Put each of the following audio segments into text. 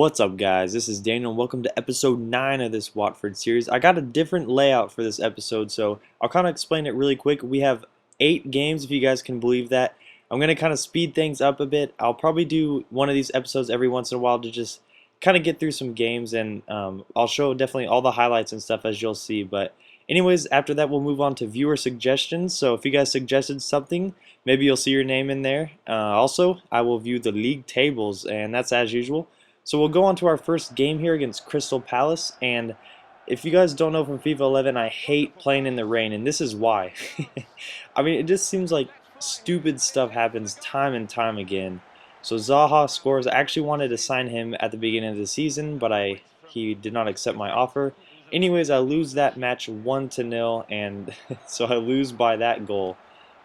What's up, guys? This is Daniel. Welcome to episode 9 of this Watford series. I got a different layout for this episode, so I'll kind of explain it really quick. We have 8 games, if you guys can believe that. I'm going to kind of speed things up a bit. I'll probably do one of these episodes every once in a while to just kind of get through some games, and I'll show definitely all the highlights and stuff, as you'll see. But anyways, after that, we'll move on to viewer suggestions. So if you guys suggested something, maybe you'll see your name in there. Also, I will view the league tables, and that's as usual. So we'll go on to our first game here against Crystal Palace, and if you guys don't know from FIFA 11, I hate playing in the rain, and this is why. I mean, it just seems like stupid stuff happens time and time again. So Zaha scores. I actually wanted to sign him at the beginning of the season, but he did not accept my offer. Anyways, I lose that match 1-0, and so I lose by that goal.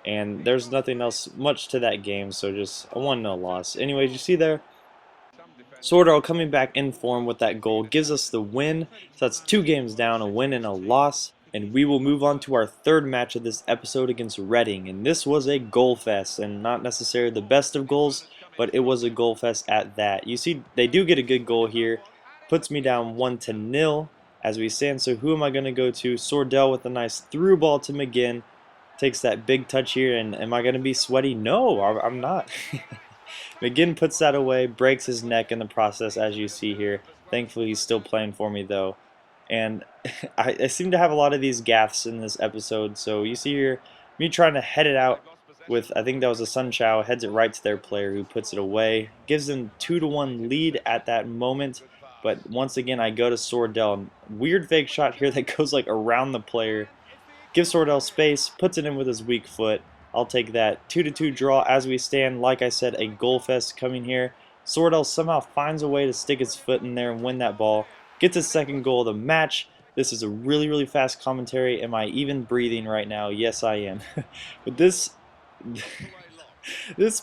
And there's nothing else much to that game, so just a 1-0 loss. Anyways, you see there, Sordo coming back in form with that goal gives us the win. So that's 2 games down, a win and a loss. And we will move on to our third match of this episode against Reading. And this was a goal fest, and not necessarily the best of goals, but it was a goal fest at that. You see, they do get a good goal here. Puts me down 1-0 as we stand. So who am I going to go to? Sordell with a nice through ball to McGinn. Takes that big touch here, and am I going to be sweaty? No, I'm not. McGinn puts that away, breaks his neck in the process, as you see here. Thankfully, he's still playing for me, though. And I seem to have a lot of these gaffes in this episode. So you see here, me trying to head it out with, I think that was a Sun Chow, heads it right to their player who puts it away. Gives them 2-1 lead at that moment. But once again, I go to Sordell. Weird fake shot here that goes like around the player. Gives Sordell space, puts it in with his weak foot. I'll take that 2-2 draw as we stand. Like I said, a goal fest coming here. Sordell somehow finds a way to stick his foot in there and win that ball. Gets his second goal of the match. This is a really fast commentary. Am I even breathing right now? Yes, I am. But this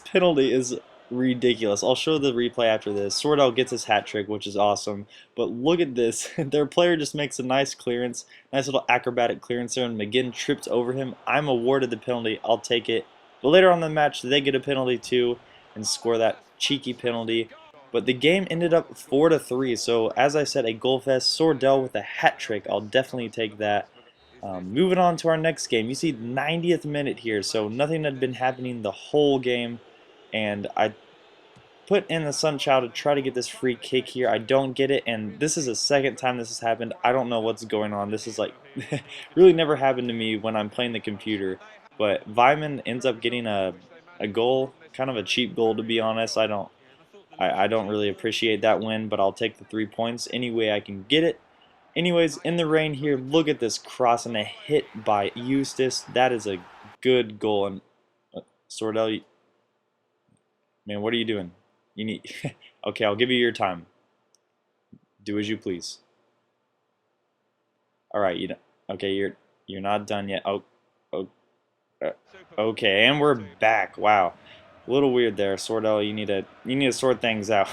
penalty is ridiculous. I'll show the replay after this. Sordell gets his hat trick, which is awesome. But look at this. Their player just makes a nice clearance. Nice little acrobatic clearance there, and McGinn trips over him. I'm awarded the penalty. I'll take it. But later on in the match, they get a penalty too and score that cheeky penalty. But the game ended up 4-3. So as I said, a goal fest. Sordell with a hat trick. I'll definitely take that. Moving on to our next game. You see 90th minute here. So nothing had been happening the whole game. And I put in the Sun Chow to try to get this free kick here. I don't get it, and this is the second time this has happened. I don't know what's going on. This is like really never happened to me when I'm playing the computer. But Vyman ends up getting a goal, kind of a cheap goal, to be honest. I don't really appreciate that win, but I'll take the 3 points any way I can get it. Anyways, in the rain here, look at this cross and a hit by Eustace. That is a good goal. And Sordell, man, what are you doing? You need. Okay, I'll give you your time. Do as you please. All right, okay, you're not done yet. Okay, and we're back. Wow, a little weird there, Sordell. You need to sort things out.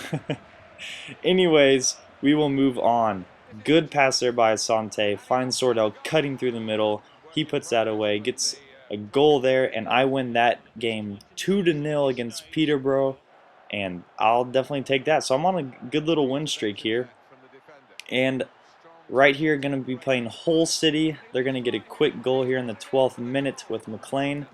Anyways, we will move on. Good pass there by Asante. Finds Sordell cutting through the middle. He puts that away. Gets a goal there, and I win that game 2-0 against Peterborough. And I'll definitely take that. So I'm on a good little win streak here. And right here, going to be playing Hull City. They're going to get a quick goal here in the 12th minute with McLean.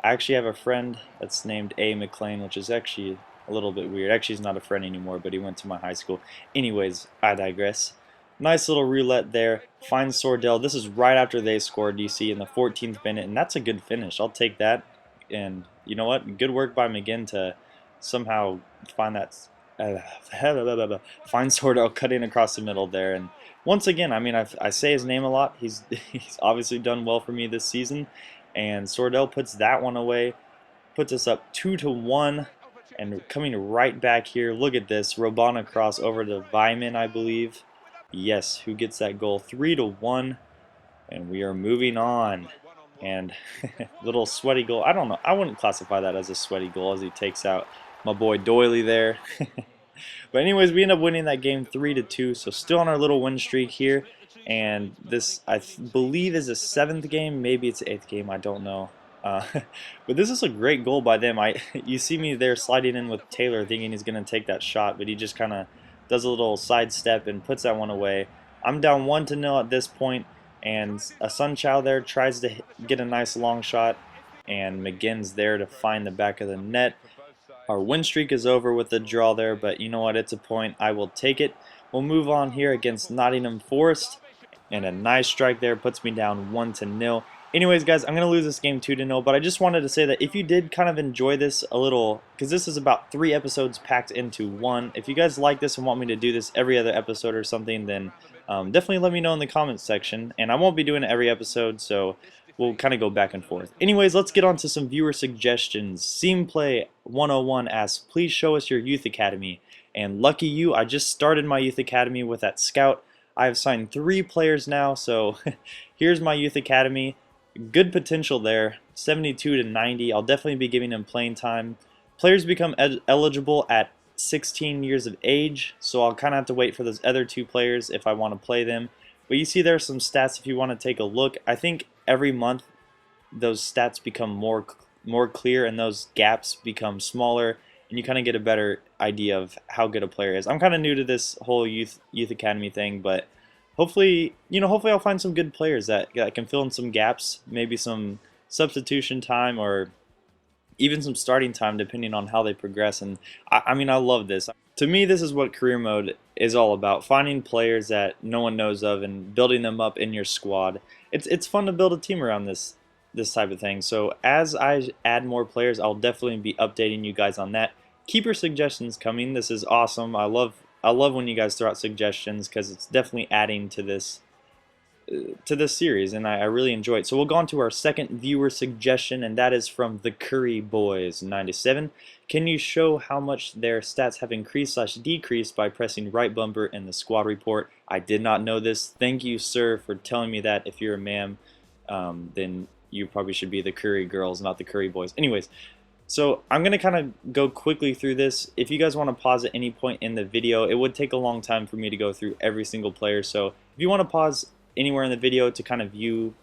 I actually have a friend that's named A. McLean, which is actually a little bit weird. Actually, he's not a friend anymore, but he went to my high school. Anyways, I digress. Nice little roulette there. Finds Sordell. This is right after they scored, you see, in the 14th minute. And that's a good finish. I'll take that. And you know what? Good work by McGinn to somehow find that find Sordell cutting across the middle there. And once again, I mean, I say his name a lot. He's obviously done well for me this season, and Sordell puts that one away, puts us up 2-1. And coming right back here, look at this Robana cross over to Vyman, I believe. Yes, who gets that goal? 3-1, and we are moving on. And little sweaty goal. I don't know. I wouldn't classify that as a sweaty goal as he takes out my boy Doyley there. But anyways, we end up winning that game 3-2. So still on our little win streak here. And this, I believe, is the 7th game. Maybe it's the 8th game. I don't know. But this is a great goal by them. You see me there sliding in with Taylor thinking he's going to take that shot, but he just kind of does a little sidestep and puts that one away. I'm down 1-0 at this point, and a Sunchow there tries to get a nice long shot, and McGinn's there to find the back of the net. Our win streak is over with the draw there, but you know what? It's a point. I will take it. We'll move on here against Nottingham Forest, and a nice strike there puts me down 1-0. Anyways, guys, I'm going to lose this game 2-0, but I just wanted to say that if you did kind of enjoy this a little, because this is about 3 episodes packed into one, if you guys like this and want me to do this every other episode or something, then definitely let me know in the comments section, and I won't be doing it every episode, so we'll kind of go back and forth. Anyways, let's get on to some viewer suggestions. Seamplay 101 asks, please show us your youth academy. And lucky you, I just started my youth academy with that scout. I have signed 3 players now, so here's my youth academy. Good potential there, 72 to 90. I'll definitely be giving them playing time. Players become eligible at 16 years of age, so I'll kind of have to wait for those other 2 players if I want to play them. But you see there are some stats if you want to take a look. I think every month those stats become more clear and those gaps become smaller, and you kind of get a better idea of how good a player is. I'm kind of new to this whole youth academy thing, but hopefully, hopefully I'll find some good players that can fill in some gaps, maybe some substitution time or even some starting time depending on how they progress. And I mean, I love this. To me, this is what career mode is all about, finding players that no one knows of and building them up in your squad. It's fun to build a team around this type of thing. So as I add more players, I'll definitely be updating you guys on that. Keep your suggestions coming. This is awesome. I love when you guys throw out suggestions because it's definitely adding to this series, and I really enjoy it. So we'll go on to our second viewer suggestion, and that is from the Curry Boys 97. Can you show how much their stats have increased/decreased by pressing right bumper in the squad report? I did not know this. Thank you, sir, for telling me that. If you're a ma'am, then you probably should be the Curry Girls, not the Curry Boys. Anyways, so I'm going to kind of go quickly through this. If you guys want to pause at any point in the video, it would take a long time for me to go through every single player. So if you want to pause anywhere in the video to kind of view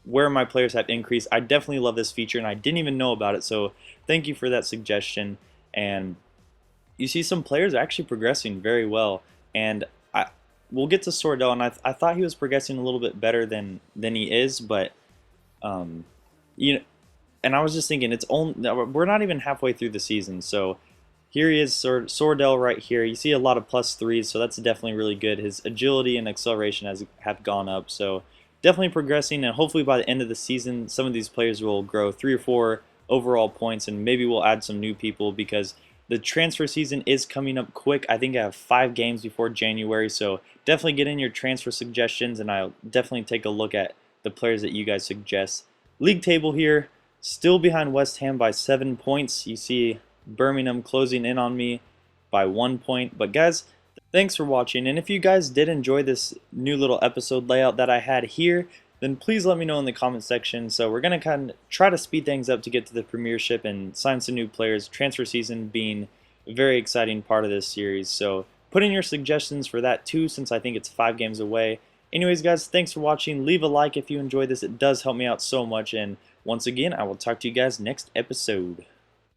where my players have increased, I definitely love this feature, and I didn't even know about it. So thank you for that suggestion. And you see some players are actually progressing very well. And we'll get to Sordell, and I thought he was progressing a little bit better than he is, but and I was just thinking, we're not even halfway through the season, so here he is, Sordell right here. You see a lot of +3s, so that's definitely really good. His agility and acceleration have gone up, so definitely progressing, and hopefully by the end of the season, some of these players will grow 3 or 4 overall points, and maybe we'll add some new people because the transfer season is coming up quick. I think I have 5 games before January, so definitely get in your transfer suggestions, and I'll definitely take a look at the players that you guys suggest. League table here, still behind West Ham by 7 points. You see Birmingham closing in on me by 1 point. But guys, thanks for watching, and if you guys did enjoy this new little episode layout that I had here, then please let me know in the comment section. So we're going to kind of try to speed things up to get to the Premiership and sign some new players, transfer season being a very exciting part of this series. So put in your suggestions for that too, since I think it's 5 games away. Anyways, guys, thanks for watching. Leave a like if you enjoyed this. It does help me out so much. And once again, I will talk to you guys next episode.